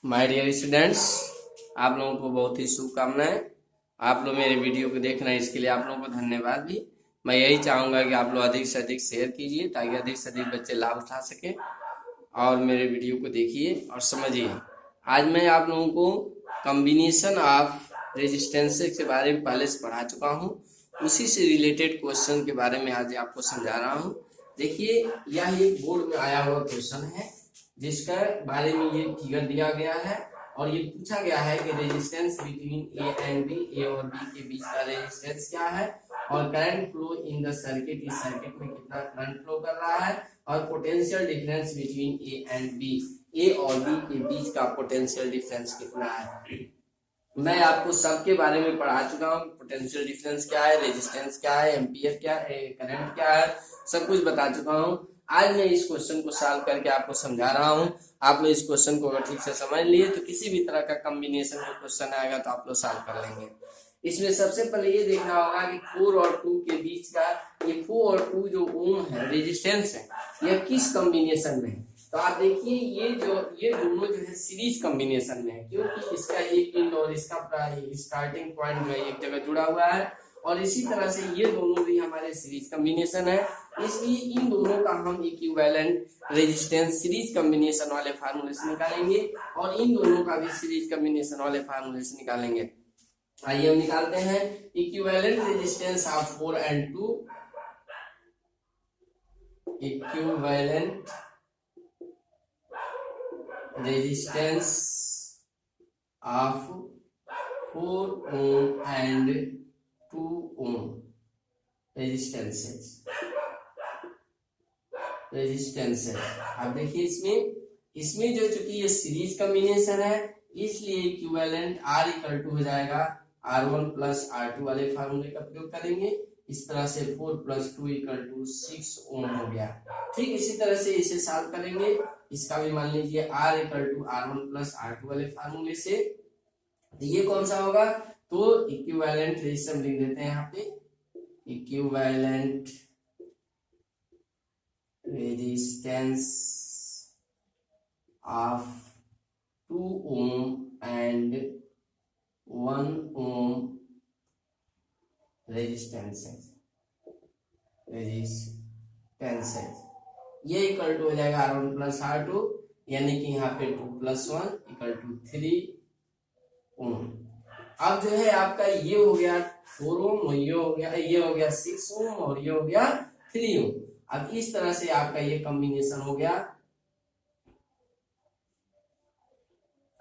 My dear students, आप लोगों को बहुत ही शुभकामनाएं। आप लोग मेरे वीडियो को देख रहे हैं, इसके लिए आप लोगों को धन्यवाद भी। मैं यही चाहूँगा कि आप लोग अधिक से अधिक शेयर कीजिए ताकि अधिक से अधिक बच्चे लाभ उठा सकें और मेरे वीडियो को देखिए और समझिए। आज मैं आप लोगों को कम्बिनेशन ऑफ रेजिस्टेंसेस के बारे में पहले से पढ़ा चुका हूँ। उसी से रिलेटेड क्वेश्चन के बारे में आज आपको समझा रहा हूँ। देखिए, यह एक बोर्ड में आया हुआ क्वेश्चन है जिसका बारे में ये फिगर दिया गया है और ये पूछा गया है कि resistance between A and B, A और बी के बीच का रेजिस्टेंस क्या है और current flow in the circuit, इस सर्किट में कितना करंट फ्लो कर रहा है और potential difference between A and B, A और बी के बीच का पोटेंशियल डिफरेंस कितना है। मैं आपको सबके बारे में पढ़ा चुका हूँ। पोटेंशियल डिफरेंस क्या है, रेजिस्टेंस क्या है, एम्पियर क्या है, करंट क्या है, सब कुछ बता चुका हूँ। आज मैं इस क्वेश्चन को सॉल्व करके आपको समझा रहा हूँ। आप लोग इस क्वेश्चन को अगर ठीक से समझ लिए तो किसी भी तरह का कॉम्बिनेशन का क्वेश्चन आएगा तो आप लोग सॉल्व कर लेंगे। इसमें सबसे पहले ये देखना होगा कि 4 और 2 के बीच का ये 4 और 2 जो ओम है, रेजिस्टेंस है, यह किस कॉम्बिनेशन में है। तो आप देखिए ये दोनों जो है सीरीज कॉम्बिनेशन में है, क्योंकि इसका एक इंड और इसका स्टार्टिंग पॉइंट जो है एक जगह जुड़ा हुआ है और इसी तरह से ये दोनों भी हमारे सीरीज कॉम्बिनेशन है। इसलिए इन दोनों का हम इक्विवेलेंट रेजिस्टेंस सीरीज कॉम्बिनेशन वाले फार्मूले से निकालेंगे और इन दोनों का भी सीरीज कॉम्बिनेशन वाले फार्मूले से निकालेंगे। आइए हम निकालते हैं equivalent resistance of 4 and 2, equivalent resistance of 4 ohm and 2 ohm resistances. अब देखिए इसमें जो चूंकि ये सीरीज कॉम्बिनेशन है इसलिए इक्विवेलेंट R इक्वल टू हो जाएगा R1 प्लस R2 वाले फार्मूले का प्रयोग करेंगे। इस तरह से 4 प्लस 2 इक्वल टू 6 ओम हो गया। ठीक इसी तरह से इसे सॉल्व करेंगे। इसका भी मान लीजिए R equal to R1 plus R2 वाले फार्मूले से। तो ये कौन सा होगा, तो इक्विवेलेंट रेजिस्टेंस लिख देते हैं यहाँ पे, equivalent resistance of 2 ohm and 1 ohm resistances ये इक्वल टू हो जाएगा R1 प्लस R2, यानी कि यहाँ पे 2 प्लस 1 इक्वल टू 3 ओम। अब जो है आपका ये हो गया 4 ओम, ये हो गया 6 ओम और ये हो गया 3 ओम। अब इस तरह से आपका ये कॉम्बिनेशन हो गया।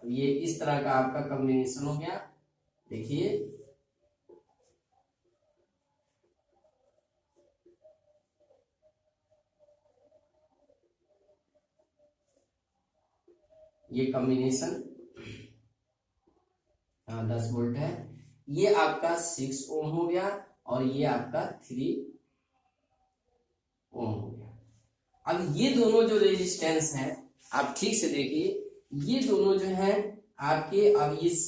ये इस तरह का आपका कॉम्बिनेशन हो गया। देखिए ये कॉम्बिनेशन 10 वोल्ट है। ये आपका 6 ओम हो गया और ये आपका 3 ओम हो गया। अब ये दोनों जो रेजिस्टेंस है आप ठीक से देखिए, ये दोनों जो है आपके अब इस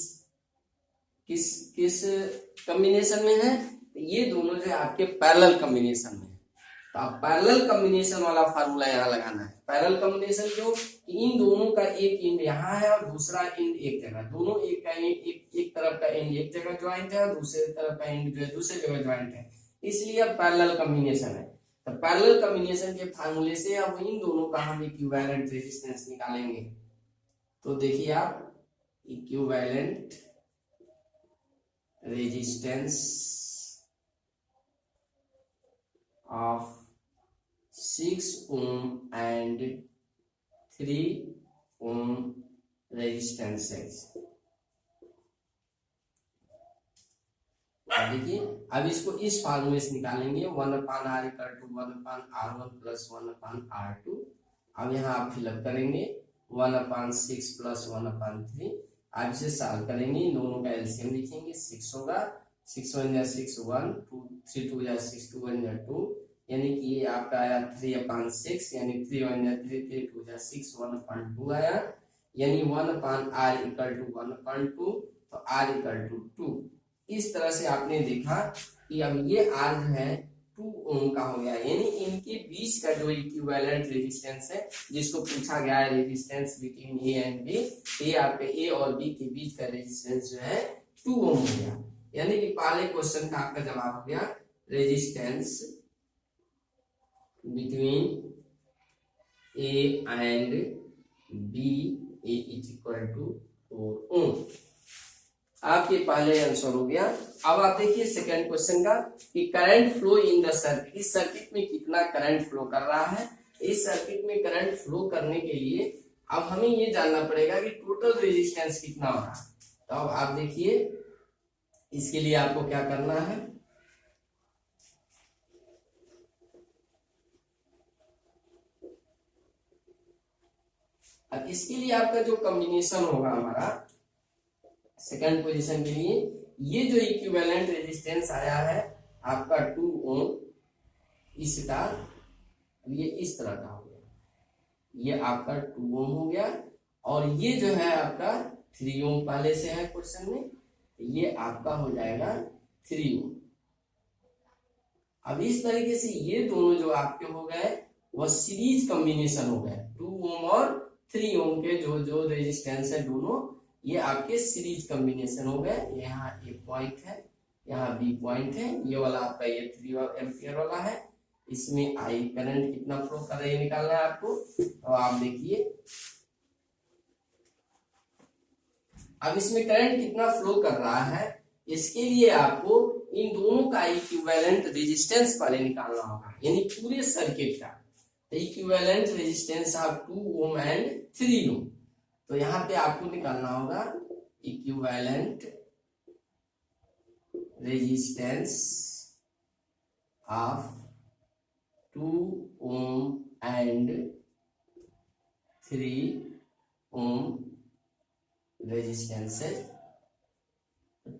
किस कॉम्बिनेशन में है, ये दोनों जो है आपके पैरेलल कॉम्बिनेशन में है। तो आप पैरेलल कॉम्बिनेशन वाला फार्मूला यहाँ लगाना है। पैरेलल कॉम्बिनेशन जो इन दोनों का एक एंड यहाँ है और दूसरा एंड एक जगह, दोनों एक तरफ का एंड एक जगह ज्वाइंट है और दूसरे तरफ का एंड जो है दूसरे जगह ज्वाइंट है, इसलिए अब पैरेलल कॉम्बिनेशन है। तो पैरेलल कॉम्बिनेशन के फार्मूले से अब इन दोनों का हम इक्विवेलेंट रेजिस्टेंस निकालेंगे। तो देखिए आप, equivalent resistance of 6 ohm and 3 ohm resistances. देखिए अब इसको इस फार्मूले से निकालेंगे, 1/R equal to 1/R1 plus 1/R2। अब यहाँ आप फिलअप करेंगे 1/6 प्लस 1/3। आप इसे सॉल्व करेंगे, इन दोनों का एलसीएम लिखेंगे, 6 होगा, 6 1 जा 6 1, 2 3 2 जा 6 2 1 जा 2, यानी कि ये आपका आया 3/6, यानी 3 1 जा 3 3 2 जा 6 1/2 आया, यानी 1/R इक्वल टू 1/2, तो R इक्वल टू 2। इस तरह से आपने देखा कि अब ये R जो है 2 ओम का हो गया, यानी इनके बीच का जो इक्विवेलेंट रेजिस्टेंस है, जिसको पूछा गया है resistance between A and B, ये आपके ए और बी के बीच का रेजिस्टेंस जो है 2 ओम हो गया। यानी कि पहले क्वेश्चन का आपका जवाब हो गया resistance between A and B is equal to 4 ohm. आपके पहले आंसर हो गया। अब आप देखिए सेकंड क्वेश्चन का कि current flow in the circuit, इस सर्किट में कितना करंट फ्लो कर रहा है। इस सर्किट में करंट फ्लो करने के लिए अब हमें ये जानना पड़ेगा कि टोटल रेजिस्टेंस कितना हो रहा है। तो अब आप देखिए इसके लिए आपको क्या करना है, अब इसके लिए आपका जो कॉम्बिनेशन होगा हमारा सेकंड पोजीशन के लिए, ये जो इक्विवेलेंट रेजिस्टेंस आया है आपका 2 ओम, इसका ये इस तरह का हो गया, ये आपका 2 ओम हो गया, और ये जो है आपका 3 ओम पहले से है क्वेश्चन में, ये आपका हो जाएगा 3 ओम। अब इस तरीके से ये दोनों जो आपके हो गए वह सीरीज कॉम्बिनेशन हो गए, 2 ओम और 3 ओम के जो रेजिस्टेंस है दोनों, ये आपके सीरीज कॉम्बिनेशन हो गए। यहाँ ए पॉइंट है, यहाँ बी पॉइंट है, ये वाला आपका ये 3 एम्पियर वाला है, इसमें आई करंट कितना फ्लो कर रही है निकालना है आपको। तो आप देखिए अब इसमें करंट कितना फ्लो कर रहा है, इसके लिए आपको इन दोनों का इक्विवेलेंट रेजिस्टेंस पहले निकालना होगा, यानी पूरे सर्किट का equivalent resistance of 2 ohm and 3 ओम। तो यहाँ पे आपको निकालना होगा equivalent resistance of 2 ohm and 3 ohm resistance है।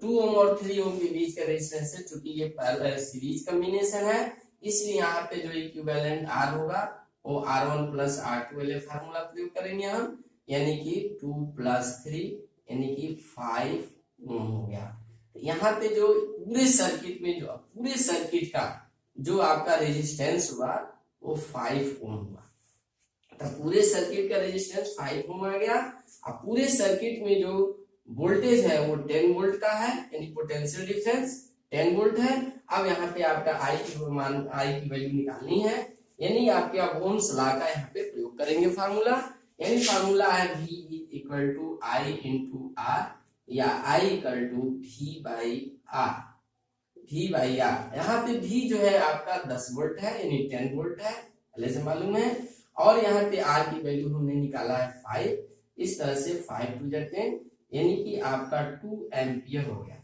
2 ओम और 3 ओम के बीच का रेजिस्टेंस है, चूंकि ये सीरीज कॉम्बिनेशन है, इसलिए यहाँ पे जो इक्विवेलेंट आर होगा वो R1 प्लस R2 वाले फार्मूला प्रयोग करेंगे हम, यानी कि 2 प्लस 3 यानी कि 5 ओम हो गया। यहाँ पे जो पूरे सर्किट में जो पूरे सर्किट का जो आपका रेजिस्टेंस हुआ वो 5 ओम हुआ। तो पूरे सर्किट का रेजिस्टेंस 5 ओम आ गया। अब पूरे सर्किट में जो वोल्टेज है वो 10 वोल्ट का है, यानी पोटेंशियल डिफरेंस 10 वोल्ट है। अब यहाँ पे आपका आई की वैल्यू निकालनी है, यानी आपके आप ओम्स लॉ का यहाँ पे प्रयोग करेंगे फार्मूला, यानी फार्मूला है V equal to I into R, या I equal to V by R. यहाँ पे V जो है आपका 10 वोल्ट है, यानी 10 वोल्ट है, पहले से मालूम है, और यहाँ पे R की वैल्यू हमने निकाला है 5। इस तरह से 5 टू 10 यानी कि आपका 2 एम्पियर हो गया।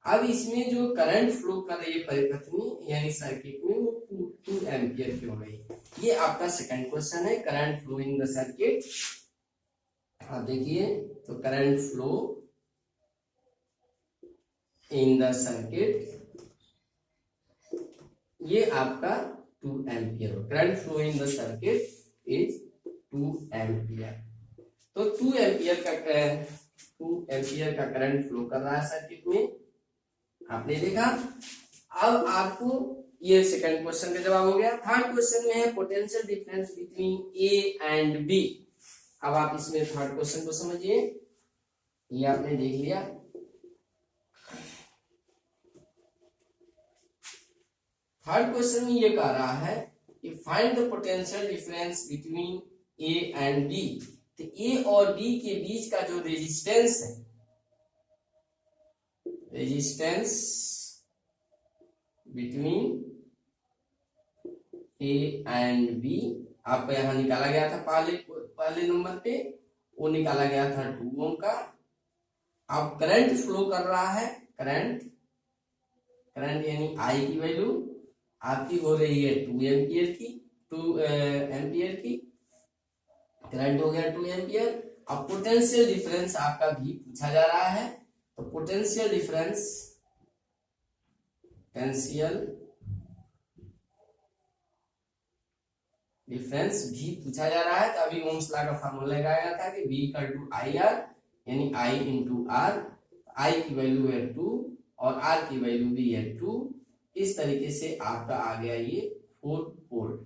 अब इसमें जो करंट फ्लो कर रही है परिपथ में यानी सर्किट में वो 2 एम्पियर की हो गई। ये आपका सेकंड क्वेश्चन है, current flow in the circuit. आप देखिए तो current flow in the circuit ये आपका 2 एम्पियर हो। Current flow in the circuit is 2 ampere. तो 2 एम्पियर का करंट फ्लो कर रहा है सर्किट में, आपने देखा। अब आपको ये सेकंड क्वेश्चन का जवाब हो गया। थर्ड क्वेश्चन में है potential difference between A and B. अब आप इसमें थर्ड क्वेश्चन को समझिए, ये आपने देख लिया। थर्ड क्वेश्चन में ये कह रहा है कि find the potential difference between A and B. तो ए और बी के बीच का जो रेजिस्टेंस है, resistance between A and B आपको यहां निकाला गया था पहले नंबर पे, वो निकाला गया था 2 ओम का। अब करंट फ्लो कर रहा है, करंट यानी आई की वैल्यू आपकी हो रही है 2 एम्पियर की, करंट हो गया 2 एम्पियर। अब पोटेंशियल डिफरेंस आपका भी पूछा जा रहा है, तो पोटेंशियल डिफरेंस भी पूछा जा रहा है। तो अभी ओम्स लॉ का फार्मूला लगाया गया था कि V equal to I R, यानी I इंटू आर। I की वैल्यू है 2 और R की वैल्यू भी है 2, इस तरीके से आपका आ गया ये 4 वोल्ट।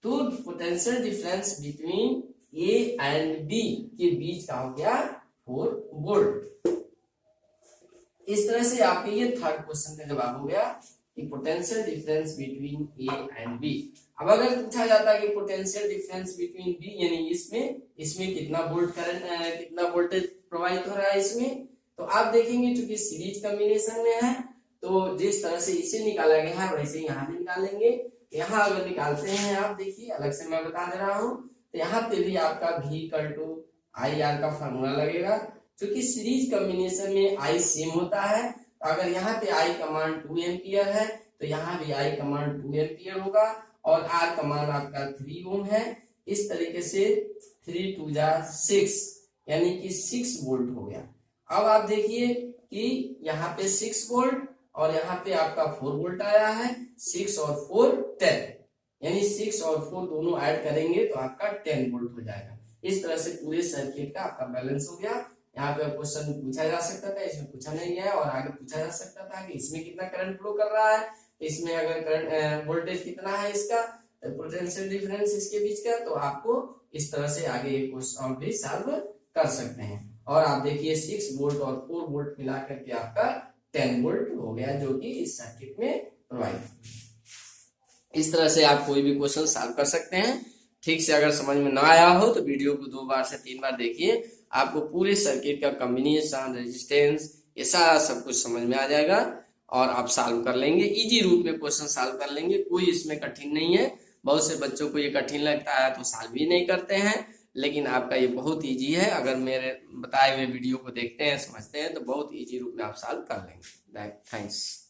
तो potential difference between A and B के बीच का हो गया 4 वोल्ट। इस तरह से आपके ये थर्ड क्वेश्चन का जवाब हो गया कि potential difference between A and B. अब अगर पूछा जाता है कि पोटेंशियल डिफरेंस बिटवीन बी यानी इसमें कितना वोल्ट करंट कितना वोल्टेज प्रवाहित हो रहा है इसमें, तो आप देखेंगे चूंकि सीरीज कॉम्बिनेशन में है तो जिस तरह से इसे निकाला गया है वैसे यहाँ भी निकालेंगे। यहाँ अगर निकालते हैं आप देखिए, अलग से मैं बता दे रहा हूँ, तो यहाँ पे भी आपका V equal to I R का फॉर्मूला लगेगा। क्योंकि सीरीज कॉम्बिनेशन में आई सेम होता है, तो अगर यहाँ पे आई का मान 2 एम्पियर है तो यहाँ भी आई का मान 2 एम्पियर होगा और आर का मान आपका 3 ओम है। इस तरीके से 3 2 जा 6 यानी कि 6 वोल्ट हो गया। अब आप देखिए कि यहाँ पे 6 वोल्ट और यहाँ पे आपका 4 वोल्ट आया है। 6 और 4 10 यानी 6 और 4 दोनों ऐड करेंगे तो आपका 10 वोल्ट हो जाएगा। इस तरह से पूरे सर्किट का आपका बैलेंस हो गया। यहाँ पे क्वेश्चन पूछा जा सकता था, इसमें पूछा नहीं गया, और आगे पूछा जा सकता था कि इसमें कितना करंट फ्लो कर रहा है, इसमें अगर करंट वोल्टेज कितना है इसका, पोटेंशियल डिफरेंस इसके बीच का, तो आपको इस तरह से आगे ये क्वेश्चन भी सॉल्व कर सकते हैं। और आप देखिए 6 वोल्ट और 4 वोल्ट मिला करके आपका 10 वोल्ट हो गया जो कि इस सर्किट में प्रवाहित। इस तरह से आप कोई भी क्वेश्चन सॉल्व कर सकते हैं। ठीक से अगर समझ में ना आया हो तो वीडियो को 2 बार से 3 बार देखिए, आपको पूरे सर्किट का कॉम्बिनेशन, रेजिस्टेंस, ये सारा सब कुछ समझ में आ जाएगा और आप सॉल्व कर लेंगे। इजी रूप में क्वेश्चन सॉल्व कर लेंगे, कोई इसमें कठिन नहीं है। बहुत से बच्चों को ये कठिन लगता है तो सॉल्व भी नहीं करते हैं, लेकिन आपका ये बहुत इजी है। अगर मेरे बताए हुए वीडियो को देखते हैं, समझते हैं, तो बहुत इजी रूप में आप सॉल्व कर लेंगे। थैंक्स।